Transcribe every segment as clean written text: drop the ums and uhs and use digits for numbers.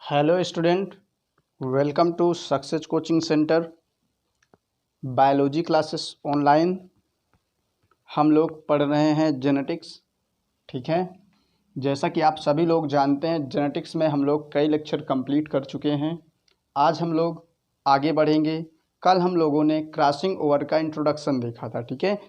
Hello student, welcome to success coaching centre. Biology classes online हम लोग पढ़ रहे हैं जेनेटिक्स। ठीक है, जैसा कि आप सभी लोग जानते हैं जेनेटिक्स में हम लोग कई लेक्चर कंप्लीट कर चुके हैं। आज हम लोग आगे बढ़ेंगे। कल हम लोगों ने क्रॉसिंग ओवर का इंट्रोडक्शन देखा था। ठीक है,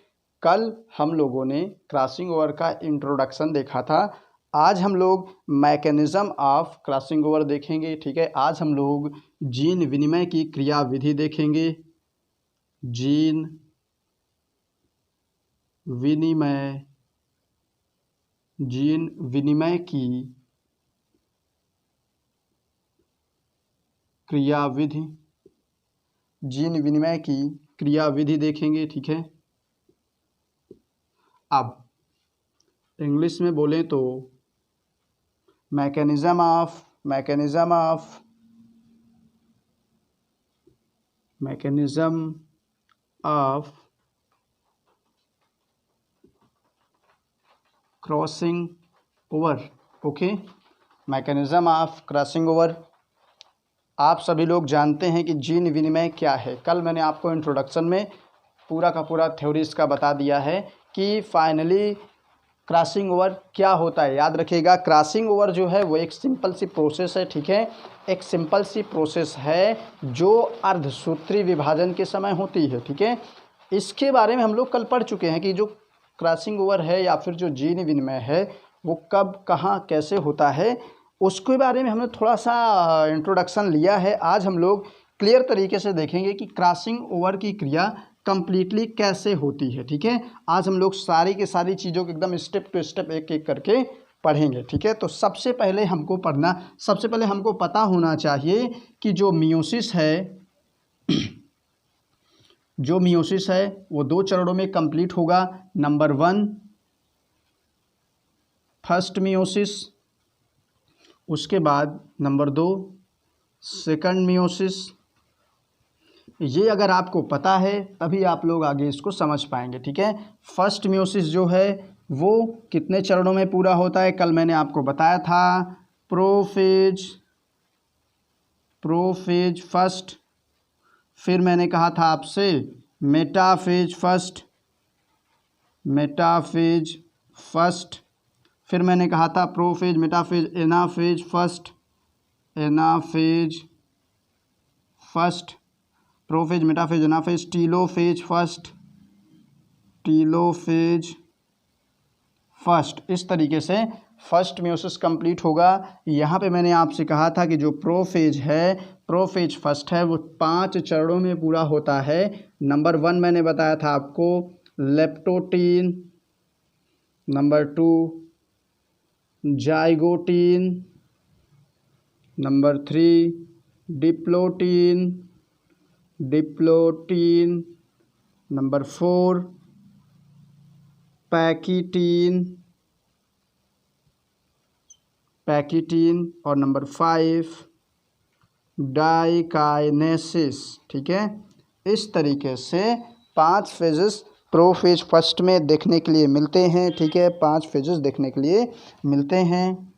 कल हम लोगों ने क्रॉसिंग ओवर का इंट्रोडक्शन देखा था। आज हम लोग मैकेनिज़्म ऑफ क्रॉसिंग ओवर देखेंगे। ठीक है, आज हम लोग जीन विनिमय की क्रियाविधि देखेंगे। जीन विनिमय की क्रियाविधि, जीन विनिमय की क्रियाविधि देखेंगे। ठीक है, अब इंग्लिश में बोलें तो mechanism of crossing over. Okay, mechanism of crossing over. आप सभी लोग जानते हैं कि जीन विनिमय क्या है। कल मैंने आपको इंट्रोडक्शन में पूरा का पूरा थ्योरी इसका बता दिया है कि फाइनली क्रॉसिंग ओवर क्या होता है। याद रखिएगा, क्रॉसिंग ओवर जो है वो एक सिंपल सी प्रोसेस है। ठीक है, एक सिंपल सी प्रोसेस है जो अर्धसूत्री विभाजन के समय होती है। ठीक है, इसके बारे में हम लोग कल पढ़ चुके हैं कि जो क्रॉसिंग ओवर है या फिर जो जीन विनिमय है वो कब, कहाँ, कैसे होता है, उसके बारे में हमने थोड़ा सा इंट्रोडक्शन लिया है। आज हम लोग क्लियर तरीके से देखेंगे कि क्रॉसिंग ओवर की क्रिया कंप्लीटली कैसे होती है। ठीक है, आज हम लोग सारी की सारी चीज़ों को एकदम स्टेप टू स्टेप एक एक करके पढ़ेंगे। ठीक है, तो सबसे पहले हमको पता होना चाहिए कि जो मियोसिस है वो दो चरणों में कंप्लीट होगा। नंबर 1 फर्स्ट मियोसिस, उसके बाद नंबर 2 सेकंड मियोसिस। ये अगर आपको पता है तभी आप लोग आगे इसको समझ पाएंगे। ठीक है, फर्स्ट मियोसिस जो है वो कितने चरणों में पूरा होता है, कल मैंने आपको बताया था। प्रोफेज फर्स्ट, फिर मैंने कहा था आपसे मेटाफेज फर्स्ट, फिर मैंने कहा था prophase, metaphase, anaphase first, prophase, metaphase, anaphase, telophase first. इस तरीके से फर्स्ट मियोसिस कंप्लीट होगा। यहाँ पे मैंने आपसे कहा था कि जो प्रोफेज फर्स्ट है वो 5 चरणों में पूरा होता है। नंबर 1 मैंने बताया था आपको leptotene, number 2 zygotene, number 3 diplotene, number 4 पैकिटीन और नंबर 5 डाइकाइनेसिस। ठीक है, इस तरीके से 5 फेजेस प्रोफेज फर्स्ट में देखने के लिए मिलते हैं। ठीक है, 5 फेजेस देखने के लिए मिलते हैं।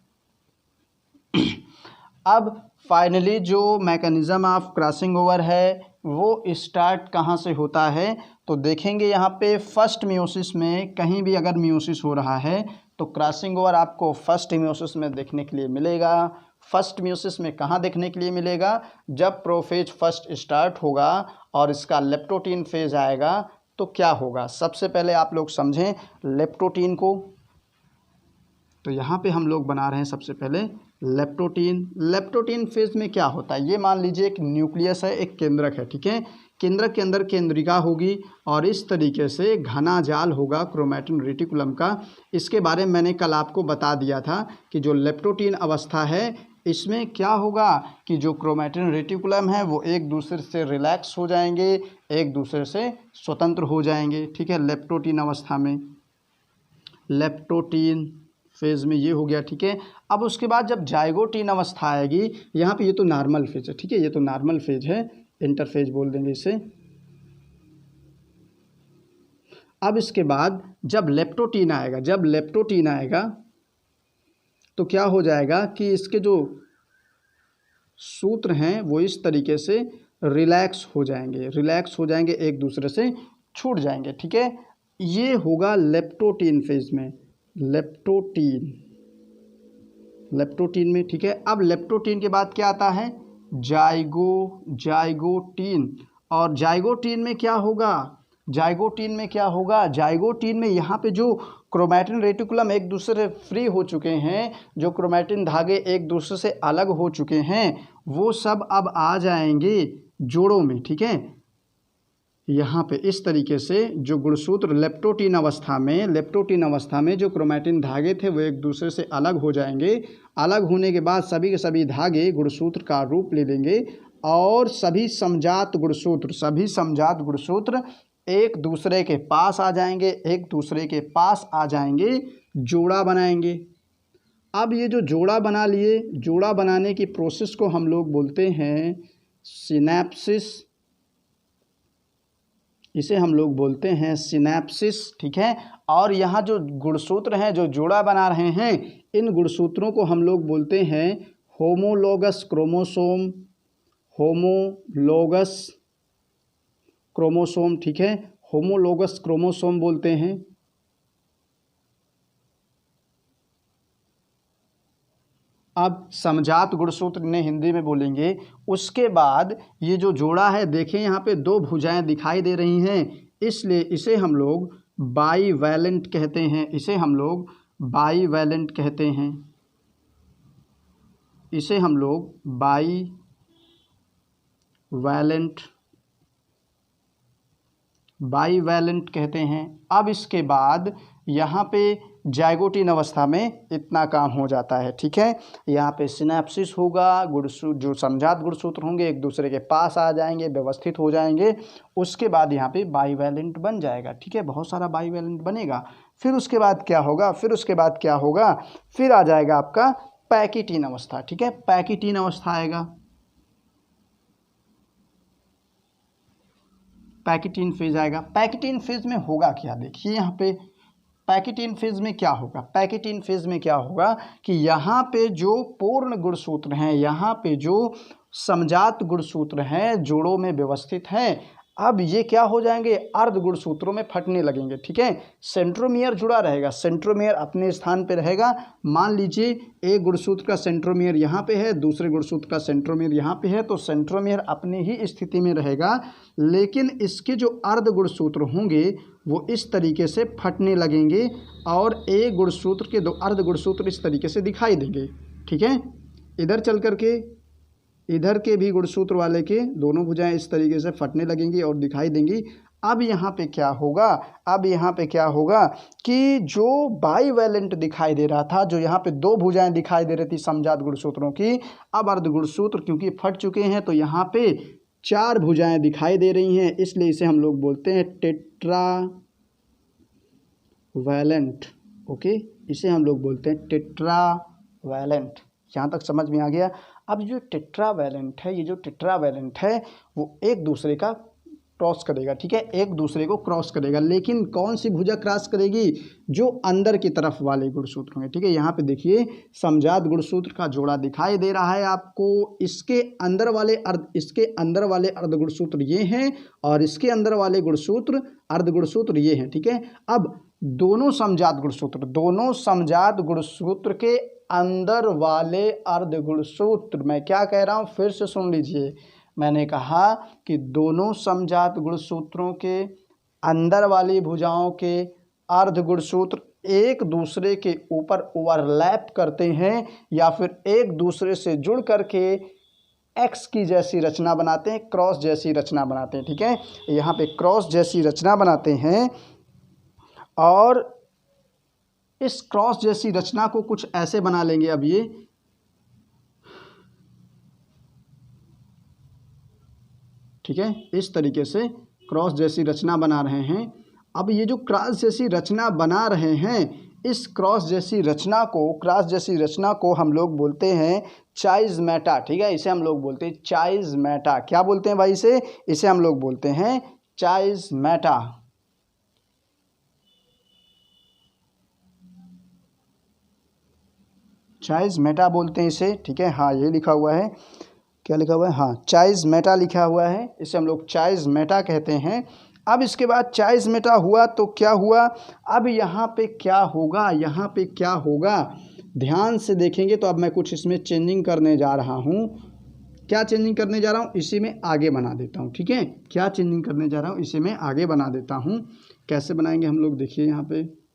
अब फाइनली जो मैकेनिज़्म ऑफ क्रॉसिंग ओवर है वो स्टार्ट कहाँ से होता है, तो देखेंगे यहाँ पे फर्स्ट मियोसिस में कहीं भी अगर मियोसिस हो रहा है तो क्रॉसिंग ओवर आपको फर्स्ट मियोसिस में देखने के लिए मिलेगा। फर्स्ट मियोसिस में कहाँ देखने के लिए मिलेगा, जब प्रोफेज फर्स्ट स्टार्ट होगा और इसका लेप्टोटीन फेज आएगा तो क्या होगा। सबसे पहले आप लोग समझें लेप्टोटीन को, तो यहाँ पे हम लोग बना रहे हैं सबसे पहले लेप्टोटीन फेज में क्या होता है। ये मान लीजिए एक न्यूक्लियस है, एक केंद्रक है। ठीक है, केंद्रक के अंदर केंद्रिका होगी और इस तरीके से घना जाल होगा क्रोमैटिन रेटिकुलम का। इसके बारे में मैंने कल आपको बता दिया था कि जो लेप्टोटीन अवस्था है इसमें क्या होगा कि जो क्रोमैटिन रेटिकुलम है वो एक दूसरे से रिलैक्स हो जाएंगे, एक दूसरे से स्वतंत्र हो जाएंगे। ठीक है, लेप्टोटीन अवस्था में, लेप्टोटीन फेज़ में ये हो गया। ठीक है, अब उसके बाद जब जाइगोटीन अवस्था आएगी, यहाँ पे ये तो नॉर्मल फेज है। ठीक है, ये तो नॉर्मल फेज है, इंटरफेज बोल देंगे इसे। अब इसके बाद जब लेप्टोटीन आएगा तो क्या हो जाएगा कि इसके जो सूत्र हैं वो इस तरीके से रिलैक्स हो जाएंगे, एक दूसरे से छूट जाएंगे। ठीक है, ये होगा लेप्टोटीन फेज में, लेप्टोटीन में। ठीक है, अब लेप्टोटीन के बाद क्या आता है? जाइगोटीन। और जाइगोटीन में क्या होगा? जाइगोटीन में यहाँ पे जो क्रोमैटिन रेटिकुलम एक दूसरे से फ्री हो चुके हैं, जो क्रोमैटिन धागे एक दूसरे से अलग हो चुके हैं, वो सब अब आ जाएंगे जोड़ों में। ठीक है, यहाँ पे इस तरीके से जो गुणसूत्र लेप्टोटीन अवस्था में जो क्रोमैटिन धागे थे वो एक दूसरे से अलग हो जाएंगे। अलग होने के बाद सभी के सभी धागे गुणसूत्र का रूप ले लेंगे और सभी समजात गुणसूत्र एक दूसरे के पास आ जाएंगे, जोड़ा बनाएंगे। अब ये जो जोड़ा बना लिए, जोड़ा बनाने की प्रोसेस को हम लोग बोलते हैं सिनैप्सिस, इसे हम लोग बोलते हैं सिनैप्सिस। ठीक है, और यहाँ जो गुणसूत्र हैं जो जोड़ा बना रहे हैं, इन गुणसूत्रों को हम लोग बोलते हैं होमोलोगस क्रोमोसोम। ठीक है, होमोलोगस क्रोमोसोम बोलते हैं। अब समजात गुणसूत्र ने हिंदी में बोलेंगे। उसके बाद ये जो जोड़ा है, देखें यहाँ पे दो भुजाएं दिखाई दे रही हैं, इसलिए इसे हम लोग बाईवैलेंट कहते हैं। इसे हम लोग बाईवैलेंट कहते हैं। अब इसके बाद यहाँ पे जाइगोटीन अवस्था में इतना काम हो जाता है। ठीक है, यहाँ पे सिनैप्सिस होगा, जो समजात गुणसूत्र होंगे एक दूसरे के पास आ जाएंगे, व्यवस्थित हो जाएंगे। उसके बाद यहाँ पे बाईवैलेंट बन जाएगा। ठीक है, बहुत सारा बाईवैलेंट बनेगा। फिर उसके बाद क्या होगा? फिर आ जाएगा आपका पैकिटीन अवस्था। ठीक है, पैकिटीन अवस्था आएगा, पैकिटीन फेज आएगा। पैकिटीन फेज में होगा क्या? देखिए यहाँ पे पैकिटीन फेज में क्या होगा कि यहाँ पे जो पूर्ण गुणसूत्र हैं, यहाँ पे जो समजात गुणसूत्र हैं जोड़ों में व्यवस्थित हैं, अब ये क्या हो जाएंगे? अर्ध गुणसूत्रों में फटने लगेंगे। ठीक है, सेंट्रोमियर जुड़ा रहेगा, सेंट्रोमियर अपने स्थान पे रहेगा। मान लीजिए एक गुणसूत्र का सेंट्रोमियर यहाँ पे है, दूसरे गुणसूत्र का सेंट्रोमियर यहाँ पे है, तो सेंट्रोमियर अपनी ही स्थिति में रहेगा, लेकिन इसके जो अर्ध गुणसूत्र होंगे वो इस तरीके से फटने लगेंगे और एक गुणसूत्र के दो अर्ध गुणसूत्र इस तरीके से दिखाई देंगे। ठीक है, इधर चल करके इधर के भी गुणसूत्र वाले के दोनों भुजाएं इस तरीके से फटने लगेंगी और दिखाई देंगी। अब यहाँ पे क्या होगा कि जो बाईवैलेंट दिखाई दे रहा था, जो यहाँ पे दो भुजाएं दिखाई दे रही थी समजात गुणसूत्रों की, अब अर्ध गुणसूत्र क्योंकि फट चुके हैं तो यहाँ पे चार भुजाएं दिखाई दे रही हैं, इसलिए इसे हम लोग बोलते हैं टेट्रावैलेंट। ओके, इसे हम लोग बोलते हैं टेट्रावैलेंट। यहाँ तक समझ में आ गया? अब ये जो टेट्रावैलेंट है वो एक दूसरे का क्रॉस करेगा। ठीक है, एक दूसरे को क्रॉस करेगा, लेकिन कौन सी भुजा क्रॉस करेगी? जो अंदर की तरफ वाले गुणसूत्र होंगे। ठीक है, यहाँ पे देखिए समजात गुणसूत्र का जोड़ा दिखाई दे रहा है आपको। इसके अंदर वाले अर्ध गुणसूत्र ये हैं और इसके अंदर वाले अर्ध गुणसूत्र ये हैं। ठीक है, अब दोनों समजात गुणसूत्र के अंदर वाले अर्ध गुणसूत्र, मैं क्या कह रहा हूँ फिर से सुन लीजिए। मैंने कहा कि दोनों समजात गुणसूत्रों के अंदर वाली भुजाओं के अर्ध गुणसूत्र एक दूसरे के ऊपर ओवरलैप करते हैं या फिर एक दूसरे से जुड़ करके एक्स की जैसी रचना बनाते हैं, क्रॉस जैसी रचना बनाते हैं। ठीक है, यहाँ पे क्रॉस जैसी रचना बनाते हैं और इस क्रॉस जैसी रचना को कुछ ऐसे बना लेंगे। अब ये ठीक है, इस तरीके से क्रॉस जैसी रचना बना रहे हैं। अब ये जो क्रॉस जैसी रचना बना रहे हैं, इस क्रॉस जैसी रचना को हम लोग बोलते हैं चाइज़मेटा। ठीक है, इसे हम लोग बोलते हैं चाइज़मेटा। क्या बोलते हैं भाई इसे हम लोग बोलते हैं चाइज़मेटा। चाइज़मेटा बोलते हैं इसे। ठीक है, हाँ ये लिखा हुआ है क्या लिखा हुआ है, हाँ चाइज़मेटा लिखा हुआ है, इसे हम लोग चाइज़मेटा कहते हैं। अब इसके बाद चाइज़मेटा हुआ तो क्या हुआ, अब यहाँ पे क्या होगा, यहाँ पे क्या होगा, ध्यान से देखेंगे तो अब मैं कुछ इसमें चेंजिंग करने जा रहा हूँ। क्या चेंजिंग करने जा रहा हूँ, इसी में आगे बना देता हूँ, ठीक है। क्या चेंजिंग करने जा रहा हूँ, इसी में आगे बना देता हूँ। कैसे बनाएंगे हम लोग, देखिए यहाँ पे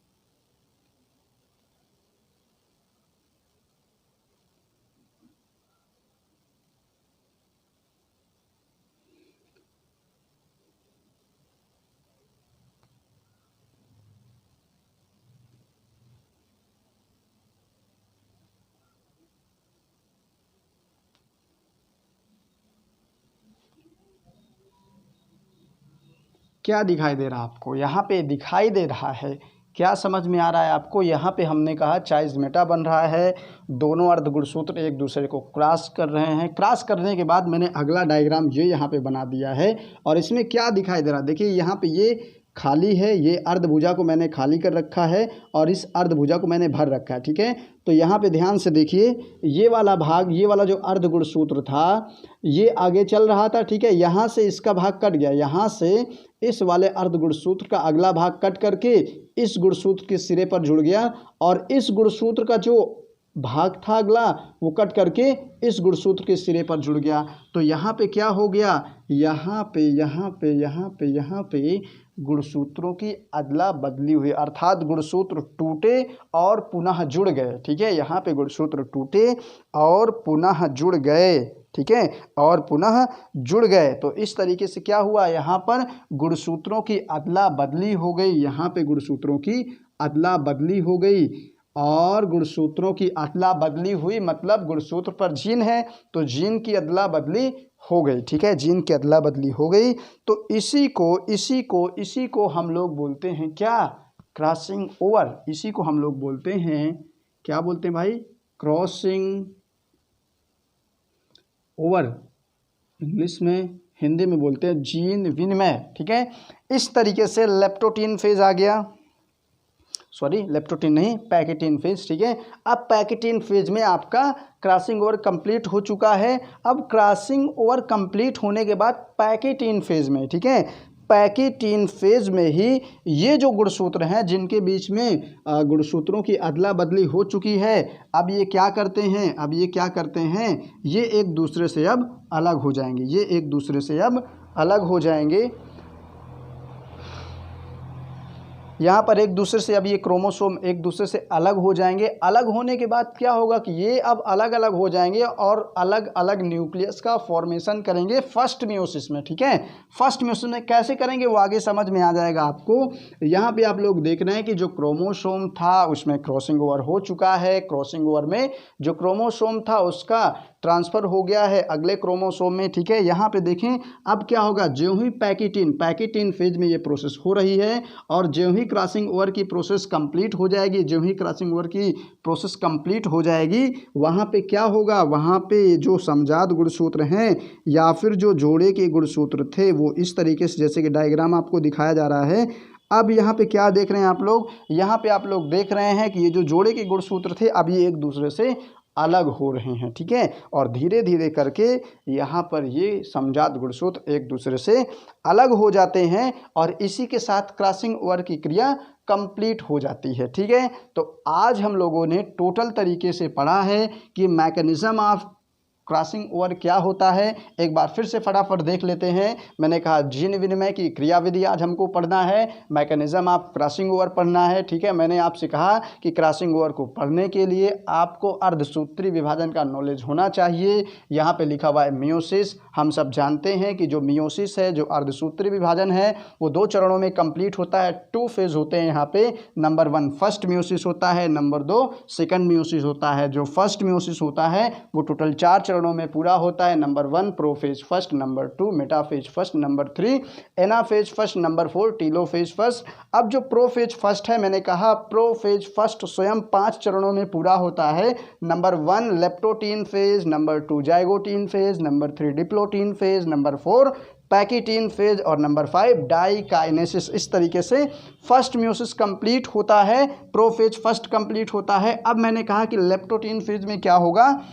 क्या दिखाई दे रहा है आपको, यहाँ पे दिखाई दे रहा है, क्या समझ में आ रहा है आपको। यहाँ पे हमने कहा चाइज़मेटा बन रहा है, दोनों अर्धगुणसूत्र एक दूसरे को क्रॉस कर रहे हैं। क्रॉस करने के बाद मैंने अगला डायग्राम ये यहाँ पे बना दिया है, और इसमें क्या दिखाई दे रहा है, देखिए यहाँ पे ये खाली है, ये अर्धभुजा को मैंने खाली कर रखा है और इस अर्धभुजा को मैंने भर रखा है, ठीक है। तो यहाँ पे ध्यान से देखिए, ये वाला भाग, ये वाला जो अर्धगुणसूत्र था ये आगे चल रहा था, ठीक है। यहाँ से इसका भाग कट गया, यहाँ से इस वाले अर्धगुणसूत्र का अगला भाग कट करके इस गुणसूत्र के सिरे पर जुड़ गया, और इस गुणसूत्र का जो भाग था अगला वो कट करके इस गुणसूत्र के सिरे पर जुड़ गया। तो यहाँ पे क्या हो गया, यहाँ पे गुणसूत्रों की अदला बदली हुई, अर्थात गुणसूत्र टूटे और पुनः जुड़ गए, ठीक है। यहाँ पे गुणसूत्र टूटे और पुनः जुड़ गए, ठीक है, और पुनः जुड़ गए। तो इस तरीके से क्या हुआ, यहाँ पर गुणसूत्रों की अदला बदली हो गई, यहाँ पे गुणसूत्रों की अदला बदली हो गई, और गुणसूत्रों की अदला बदली हुई मतलब गुणसूत्र पर जीन है तो जीन की अदला बदली हो गई, ठीक है, जीन की अदला बदली हो गई। तो इसी को हम लोग बोलते हैं क्या, क्रॉसिंग ओवर। इसी को हम लोग बोलते हैं, क्या बोलते हैं भाई, क्रॉसिंग ओवर। इंग्लिश में, हिंदी में बोलते हैं जीन विनिमय, ठीक है। इस तरीके से लेप्टोटीन फेज आ गया, सॉरी लेप्टोटीन नहीं, पैकेटीन फेज, ठीक है। अब पैकेटीन फेज में आपका क्रॉसिंग ओवर कंप्लीट हो चुका है। अब क्रॉसिंग ओवर कंप्लीट होने के बाद पैकेटीन फेज में, ठीक है, पैकेटीन फेज में ही ये जो गुणसूत्र हैं जिनके बीच में गुणसूत्रों की अदला बदली हो चुकी है, अब ये क्या करते हैं, ये एक दूसरे से अब अलग हो जाएंगे, ये एक दूसरे से अब अलग हो जाएंगे। यहाँ पर एक दूसरे से अब ये क्रोमोसोम एक दूसरे से अलग हो जाएंगे। अलग होने के बाद क्या होगा कि ये अब अलग अलग हो जाएंगे और अलग अलग न्यूक्लियस का फॉर्मेशन करेंगे फर्स्ट मियोसिस में, ठीक है। फर्स्ट मियोसिस में कैसे करेंगे वो आगे समझ में आ जाएगा आपको। यहाँ पे आप लोग देख रहे हैं कि जो क्रोमोसोम था उसमें क्रॉसिंग ओवर हो चुका है। क्रॉसिंग ओवर में जो क्रोमोसोम था उसका ट्रांसफ़र हो गया है अगले क्रोमोसोम में, ठीक है। यहाँ पे देखें अब क्या होगा, ज्यों ही पैकेटीन फेज में ये प्रोसेस हो रही है और ज्यों ही क्रॉसिंग ओवर की प्रोसेस कंप्लीट हो जाएगी, ज्यों ही क्रॉसिंग ओवर की प्रोसेस कंप्लीट हो जाएगी, वहाँ पे क्या होगा, वहाँ पे जो समजात गुणसूत्र हैं या फिर जो जोड़े के गुणसूत्र थे वो इस तरीके से, जैसे कि डायग्राम आपको दिखाया जा रहा है। अब यहाँ पे क्या देख रहे हैं आप लोग, यहाँ पे आप लोग देख रहे हैं कि ये जो जोड़े के गुणसूत्र थे अब ये एक दूसरे से अलग हो रहे हैं, ठीक है। और धीरे धीरे करके यहाँ पर ये समजात गुणसूत्र एक दूसरे से अलग हो जाते हैं और इसी के साथ क्रॉसिंग ओवर की क्रिया कंप्लीट हो जाती है, ठीक है। तो आज हम लोगों ने टोटल तरीके से पढ़ा है कि मैकेनिज्म ऑफ क्रॉसिंग ओवर क्या होता है। एक बार फिर से फटाफट देख लेते हैं। मैंने कहा जीन विनिमय की क्रियाविधि आज हमको पढ़ना है, मैकेनिज्म ऑफ क्रॉसिंग ओवर पढ़ना है, ठीक है। मैंने आपसे कहा कि क्रॉसिंग ओवर को पढ़ने के लिए आपको अर्धसूत्री विभाजन का नॉलेज होना चाहिए। यहाँ पे लिखा हुआ है मियोसिस। हम सब जानते हैं कि जो मियोसिस है, जो अर्धसूत्री विभाजन है, वो 2 चरणों में कंप्लीट होता है। 2 फेज होते हैं यहाँ पे। नंबर 1 फर्स्ट मियोसिस होता है, नंबर 2 सेकंड मियोसिस होता है। जो फर्स्ट मियोसिस होता है वो टोटल 4 चरणों में पूरा होता है। Number 1 prophase first, number 2 metaphase first, number 3 anaphase first, number 4 telophase first. अब जो प्रोफेज फर्स्ट है, मैंने कहा प्रोफेज फर्स्ट स्वयं 5 चरणों में पूरा होता है। Number 1 leptotene phase, number 2 zygotene phase, number 3 diplotene phase, number 4 pachytene phase और नंबर 5 डाइकाइनेसिस। इस तरीके से फर्स्ट मियोसिस कंप्लीट होता है, प्रोफेज फर्स्ट कंप्लीट होता है। अब मैंने कहा कि लेप्टोटीन फेज में क्या होगा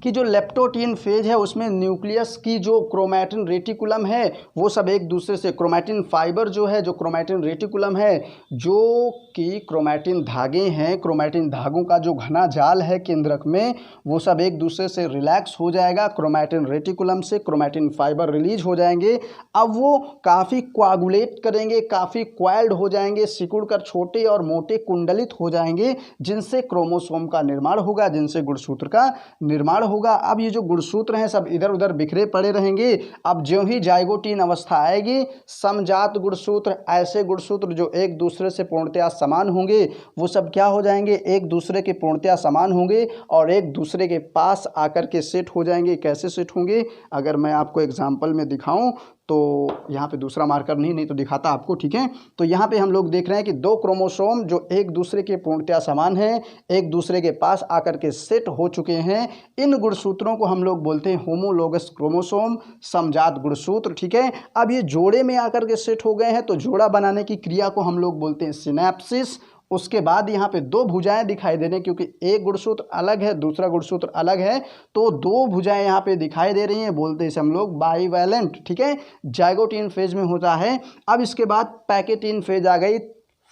कि जो लेप्टोटीन फेज है उसमें न्यूक्लियस की जो क्रोमैटिन रेटिकुलम है वो सब एक दूसरे से, क्रोमैटिन फाइबर जो है, जो क्रोमैटिन रेटिकुलम है, जो कि क्रोमैटिन धागे हैं, क्रोमैटिन धागों का जो घना जाल है केंद्रक में, वो सब एक दूसरे से रिलैक्स हो जाएगा। क्रोमैटिन रेटिकुलम से क्रोमैटिन फाइबर रिलीज हो जाएंगे। अब वो काफ़ी कोआगुलेट करेंगे, काफ़ी क्वाइल्ड हो जाएंगे, सिकुड़ कर छोटे और मोटे कुंडलित हो जाएंगे, जिनसे क्रोमोसोम का निर्माण होगा, जिनसे गुणसूत्र का निर्माण होगा। अब ये जो गुणसूत्र हैं सब इधर उधर बिखरे पड़े रहेंगे। अब ज्यों ही जाइगोटीन अवस्था आएगी, समजात गुणसूत्र, ऐसे गुणसूत्र जो एक दूसरे से पूर्णतया समान होंगे, वो सब क्या हो जाएंगे, एक दूसरे के पूर्णतया समान होंगे और एक दूसरे के पास आकर के सेट हो जाएंगे। कैसे सेट होंगे, अगर मैं आपको एग्जाम्पल में दिखाऊं तो यहाँ पे दूसरा मार्कर नहीं तो दिखाता आपको, ठीक है। तो यहाँ पे हम लोग देख रहे हैं कि दो क्रोमोसोम जो एक दूसरे के पूर्णतया समान हैं, एक दूसरे के पास आकर के सेट हो चुके हैं। इन गुणसूत्रों को हम लोग बोलते हैं होमोलोगस क्रोमोसोम, समजात गुणसूत्र, ठीक है। अब ये जोड़े में आकर के सेट हो गए हैं तो जोड़ा बनाने की क्रिया को हम लोग बोलते हैं सिनैप्सिस। उसके बाद यहाँ पे दो भुजाएं दिखाई दे रही हैं, क्योंकि एक गुणसूत्र अलग है, दूसरा गुणसूत्र अलग है, तो दो भुजाएं यहाँ पे दिखाई दे रही हैं, बोलते हैं इसे हम लोग बाईवैलेंट, ठीक है। जाइगोटीन फेज में होता है। अब इसके बाद पैकेटीन फेज आ गई,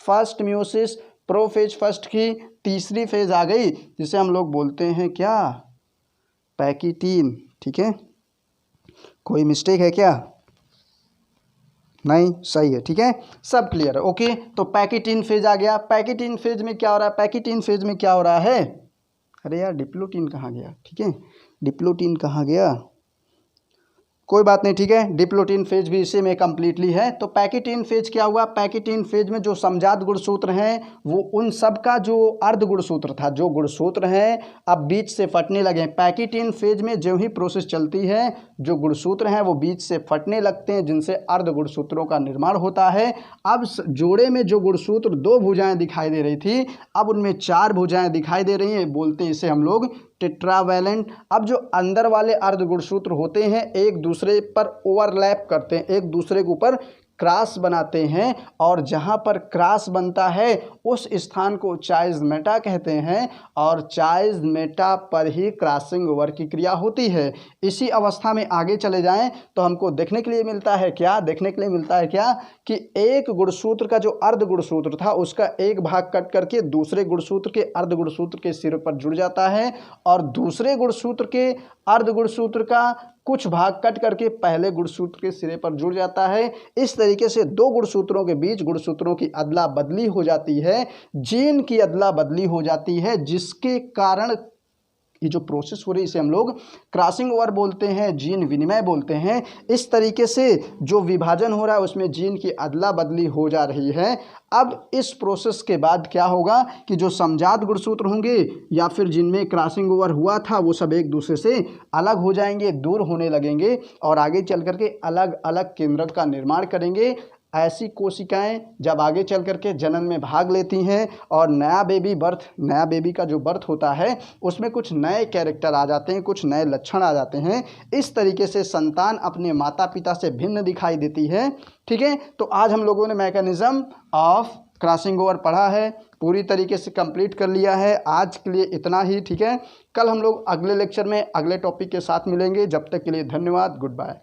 फर्स्ट म्यूसिस, प्रोफेज फर्स्ट की तीसरी फेज आ गई, जिसे हम लोग बोलते हैं क्या, पैकेटीन, ठीक है। कोई मिस्टेक है क्या, नहीं, सही है, ठीक है, सब क्लियर है, ओके। तो पैकेटीन फेज आ गया। पैकेटीन फेज में क्या हो रहा है, पैकेटीन फेज में क्या हो रहा है, अरे यार डिप्लोटीन कहाँ गया, ठीक है, डिप्लोटीन कहाँ गया, कोई बात नहीं, ठीक है। डिप्लोटीन फेज भी इसी में कम्प्लीटली है। तो पैकेटीन फेज क्या हुआ, पैकेटीन फेज में जो समजात गुणसूत्र हैं वो उन सब का जो अर्ध गुणसूत्र था, जो गुणसूत्र हैं अब बीच से फटने लगे। पैकेटीन फेज में जो ही प्रोसेस चलती है, जो गुणसूत्र हैं वो बीच से फटने लगते हैं, जिनसे अर्ध गुणसूत्रों का निर्माण होता है। अब जोड़े में जो गुणसूत्र दो भुजाएं दिखाई दे रही थी, अब उनमें चार भुजाएं दिखाई दे रही हैं, बोलते हैं इसे हम लोग टेट्रावैलेंट। अब जो अंदर वाले अर्ध गुणसूत्र होते हैं एक दूसरे पर ओवरलैप करते हैं, एक दूसरे के ऊपर क्रॉस बनाते हैं, और जहाँ पर क्रॉस बनता है उस स्थान को चाइज़मेटा कहते हैं, और चाइज़मेटा पर ही क्रॉसिंग ओवर की क्रिया होती है। इसी अवस्था में आगे चले जाएं तो हमको देखने के लिए मिलता है क्या, देखने के लिए मिलता है क्या कि एक गुणसूत्र का जो अर्ध गुणसूत्र था उसका एक भाग कट करके दूसरे गुणसूत्र के अर्ध गुणसूत्र के सिरे पर जुड़ जाता है, और दूसरे गुणसूत्र के अर्ध गुणसूत्र का कुछ भाग कट करके पहले गुणसूत्र के सिरे पर जुड़ जाता है। इस तरीके से दो गुणसूत्रों के बीच गुणसूत्रों की अदला बदली हो जाती है, जीन की अदला बदली हो जाती है, जिसके कारण ये जो प्रोसेस हो रही है इसे हम लोग क्रॉसिंग ओवर बोलते हैं, जीन विनिमय बोलते हैं। इस तरीके से जो विभाजन हो रहा है उसमें जीन की अदला बदली हो जा रही है। अब इस प्रोसेस के बाद क्या होगा कि जो समजात गुणसूत्र होंगे या फिर जिनमें क्रॉसिंग ओवर हुआ था वो सब एक दूसरे से अलग हो जाएंगे, दूर होने लगेंगे, और आगे चल करके अलग अलग केंद्रक का निर्माण करेंगे। ऐसी कोशिकाएं जब आगे चल करके जनन में भाग लेती हैं और नया बेबी का जो बर्थ होता है उसमें कुछ नए कैरेक्टर आ जाते हैं, कुछ नए लक्षण आ जाते हैं। इस तरीके से संतान अपने माता पिता से भिन्न दिखाई देती है, ठीक है। तो आज हम लोगों ने मैकेनिज्म ऑफ क्रॉसिंग ओवर पढ़ा है, पूरी तरीके से कंप्लीट कर लिया है। आज के लिए इतना ही, ठीक है। कल हम लोग अगले लेक्चर में अगले टॉपिक के साथ मिलेंगे। जब तक के लिए धन्यवाद, गुड बाय।